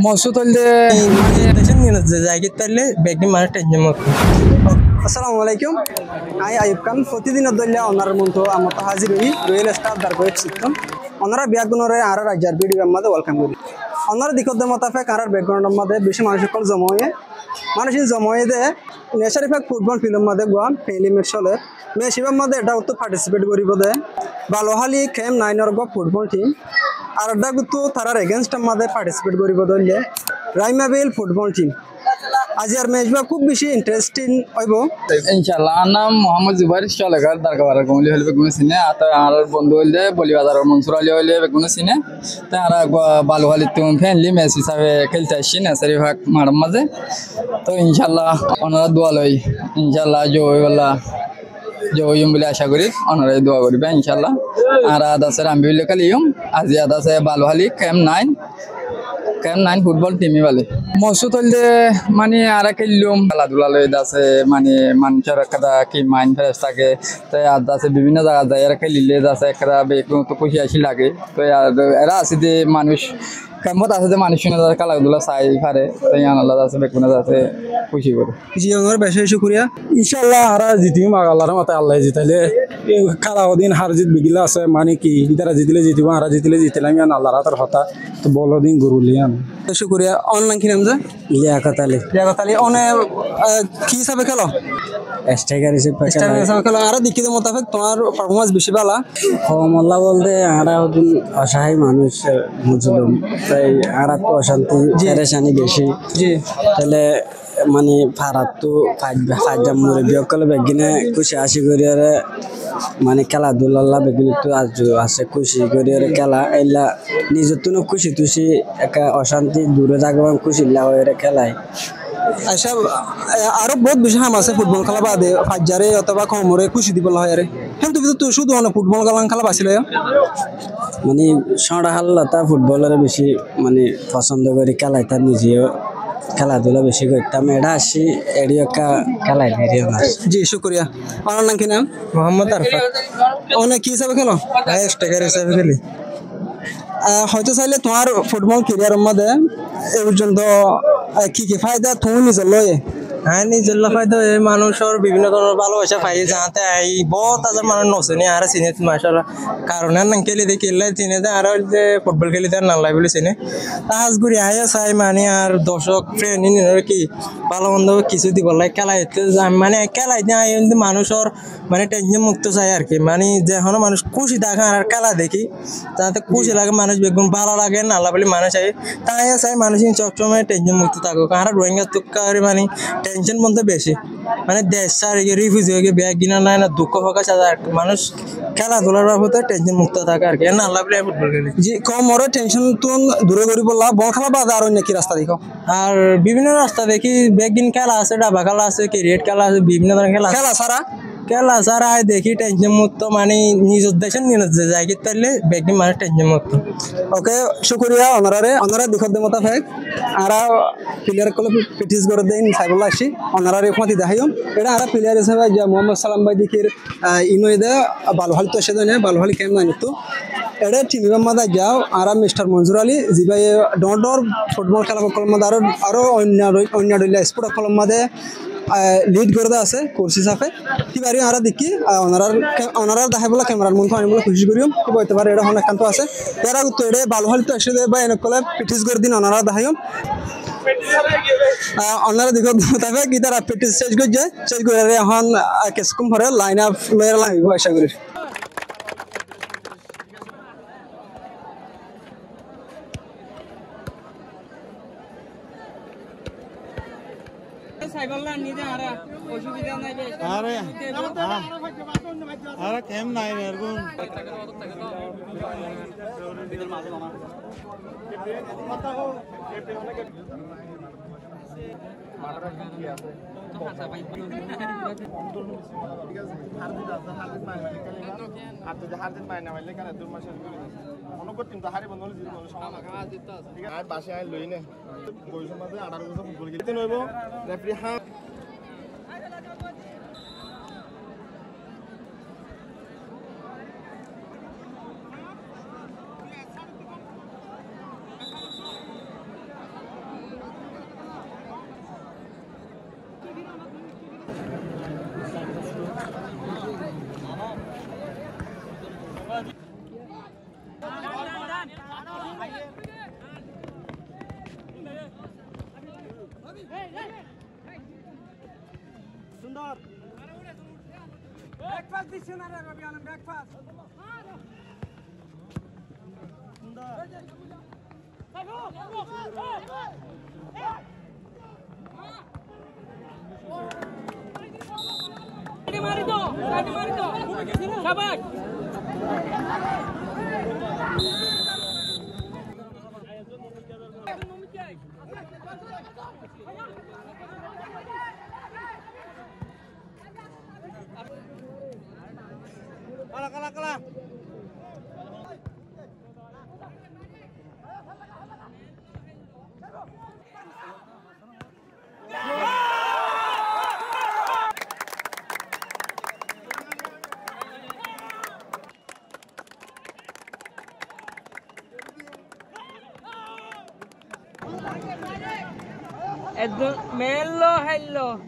মসুদ হইলে আসসালামু আলাইকুম আই আইব খান প্রতিদিন দলিয়া অনার মন্ত্র আমার হাজির হই রয়্যাল স্টাফ দারগোয়েব সিস্টেম অনারা ব্যাকগ্রাউন্ডরে আর রাজ্যের ভিডিও আমাদের ওয়েলকাম করি অনারা দিকত মোতাবেক আর ব্যাকগ্রাউন্ডের মধ্যে বেশি মানুষ সকল জমা হয়ে মানুষ জমা হয়ে দেয় নেশার ইফেক্ট ফুটবল ফিল্মের মধ্যে গোয়ান ফেলি মেশলে মেশিবের মধ্যে এটা তো পার্টিসিপেট করিব দেয় বালোহালি খেম নাইনর গো ফুটবল টিম আর এটা কিন্তু তারার এগেনস্টের মধ্যে পার্টিসিপেট করিব ধরলে রাইমাবিল ফুটবল টিম আজি আর ম্যাচবা খুব বেশি ইন্টারেস্টিং হইব ইনশাআল্লাহ। আর নাম মোহাম্মদ জুবাইর চলেগার দারগাবার গমলি হলে বেগুন চিনে আর বন্ধু হইলে বলিবাজার মনসুর আলী হইলে বেগুন চিনে তাই আর বালুহালি তুমি ফ্যানলি ম্যাচ হিসাবে খেলতে আসছি নেসারি ভাগ মাঠের মাঝে। তো ইনশাআল্লাহ ওনারা দোয়া লই ইনশাআল্লাহ জয়ম বলে আশা করি ওনারাই দোয়া করবে ইনশাআল্লাহ। আর আদ আছে রামবিউল কালিয়ম আজি আদ আছে বালুহালি ক্যাম্প 9 ফুটবল টিমই বলে মসুদ হইলে মানে আর খেললাম খেলাধুলা লই আছে মানে মানুষের একটা কি মাইন্ড ফ্রেশ থাকে। তো আর আছে বিভিন্ন জায়গা যায় এরা খেলিলে আছে একটা তো খুশি আসি লাগে। তো এরা আছে যে মানুষ ক্যাম্পত আছে যে মানুষ শুনে খেলাধুলা চাই পারে তাই আনাল্লাহ আছে বেকুনা আছে খুশি করে জি আমার বেশি শুকরিয়া ইনশাআল্লাহ হারা জিতিম আল্লাহর মাথায় আল্লাহ জিতাইলে খেলা দিন হার জিত বিগিলা আছে মানে কি ইতারা জিতলে জিতিব হারা জিতলে জিতলাম আল্লাহর হাতের হতা তো বলো দিন গরুলিয়ান শুকরিয়া অনলাইন কি নাম যে লিয়াকত আলী অনে কি হিসাবে খেলো স্ট্রাইকার হিসেবে খেলো আর দীক্ষিত মোতাবেক তোমার পারফরমেন্স বেশি ভালো মোল্লা বলতে আরা অসহায় মানুষ বুঝলাম তাই আরা তো অশান্তি পেরেশানি বেশি জি তাহলে মানে ভাড়াত তো ফাইজাম মুরব্বী সকলে বেগিনে খুশি আসি করিয়ারে মানে খেলাধুলা বেগিনে তো আছে খুশি করিয়ারে খেলা এলা নিজের তো খুশি তুষি একা অশান্তি দূরে থাকবে খুশি হয়ে খেলায় আচ্ছা আরো বহুত বেশি হাম আছে ফুটবল খেলা বাদে ফাইজারে অথবা কমরে খুশি দিব হয় আরে কিন্তু তো শুধু অনেক ফুটবল খেলা বাঁচিল মানে সরা হাল্লা তা ফুটবলের বেশি মানে পছন্দ করি খেলায় তার নিজেও খেলাধুলা বেশি করতাম এটা আসি এডি একটা খেলাই জি শুক্রিয়া আমার নাম কি নাম মোহাম্মদ আরফাত অনেক কি হিসাবে খেলো স্ট্রাইকার হিসাবে খেলি। হয়তো চাইলে তোমার ফুটবল কেরিয়ারের মধ্যে এই পর্যন্ত কি কি ফায়দা তুমি নিজে লয়ে হ্যাঁ নিজের ফায়দা মানুষের বিভিন্ন ধরনের ভালোবাসা পাই যাতে এই বহুত হাজার মানুষ নচেনি আর চিনে মাসাল কারণ আর খেলি দিয়ে খেললে চিনে দেয় আর যে ফুটবল খেলি দেয় নাল্লাই বলে চিনে তাজ ঘুরি আয়া চাই মানে আর দর্শক ফ্রেন্ড কি ভালো মন্দ কিছু দিব লাগে খেলাইতে মানে খেলাইতে কিন্তু মানুষের মানে টেনশন মুক্ত চাই আর কি মানে যেখানে মানুষ খুশি থাকে আর খেলা দেখি যাতে খুশি লাগে মানুষ বেগুন ভালো লাগে নাল্লা বলে মানুষ চাই তাই চাই মানুষ সবসময় টেনশন মুক্ত থাকুক আর রোহিঙ্গা তুক্কার মানে টেনশন মধ্যে বেশি মানে দেশ সার রিফিউজি হয়ে ব্যাগ কিনা নাই না দুঃখ প্রকাশ আর মানুষ খেলাধুলার বাবদ টেনশন মুক্ত থাকে আর কি না আল্লাহ বলে ফুটবল খেলি জি কম ওর টেনশন তো দূরে করি বললা বল খেলা বাদ আর অন্য কি রাস্তা দেখো আর বিভিন্ন রাস্তা দেখি ব্যাগ কিন খেলা আছে ডাবা খেলা আছে ক্রিকেট খেলা আছে বিভিন্ন ধরনের খেলা ছাড়া দেখি টেনশন মুক্ত মানে নিজের দেশের নিজের জায়গা তাইলে ব্যাগিন মানে টেনশন মুক্ত ওকে শুক্রিয়া অনারা দিখত মতো ফেক আর প্লেয়ার কলে প্র্যাকটিস করে দেন সাইবুল্লাহ আসি অনারারে ফাঁতি দেখাইম এটা আর প্লেয়ার হিসেবে মোহাম্মদ সালাম ভাই দিকির ইনইদে বালুহালি তো এসে দেয় বালুহালি কেমন নাই তো এটা টিমের মধ্যে যাও আর মিস্টার মনজুর আলী যে ভাই ডর ফুটবল খেলা কলম মধ্যে আরো অন্য স্পোর্ট কলম মধ্যে লিড করে আছে কোর্স হিসাবে কিবারি আর দেখি ওনারা দেখাই বলে ক্যামেরার মধ্যে আনি বলে খুশি করিম কি বলতে পারে এটা অনেক কান্ত আছে এরা তো এটা ভালো হলে তো এসে বা এনে কলে প্র্যাকটিস করে দিন ওনারা দেখাইম ওনারা দেখো তবে কি তারা প্র্যাকটিস শেষ করে এখন কিছুক্ষণ পরে লাইন আপ লয়ে লাগিব আশা করি কেম নাই বাসায় লই নে বয়সের মাঝে 18 বছর ফুটবল খেলতে নইব রেফারি Mello hello.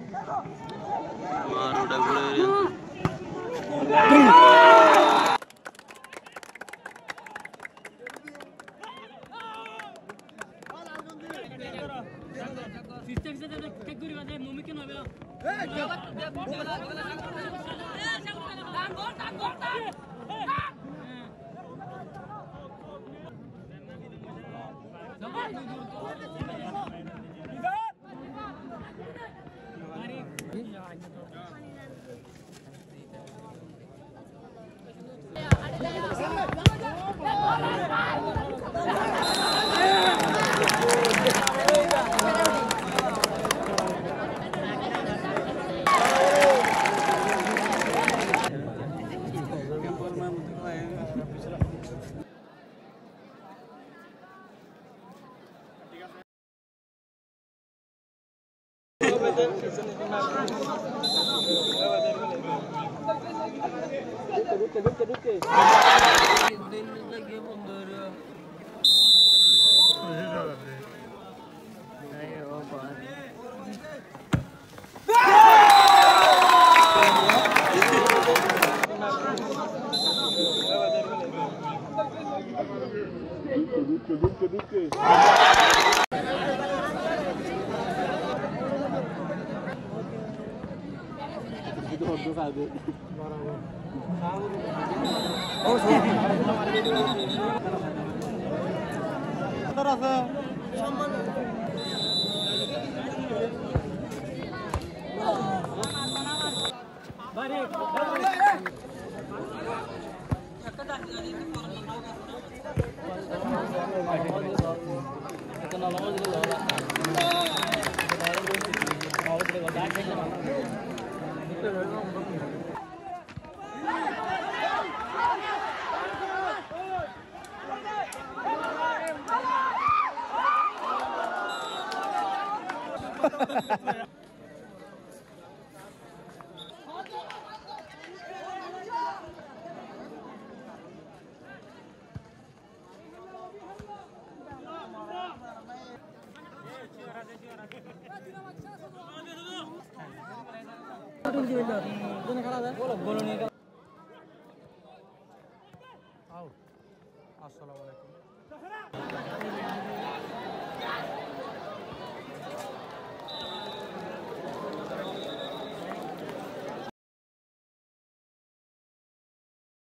আসসালামু আলাইকুম।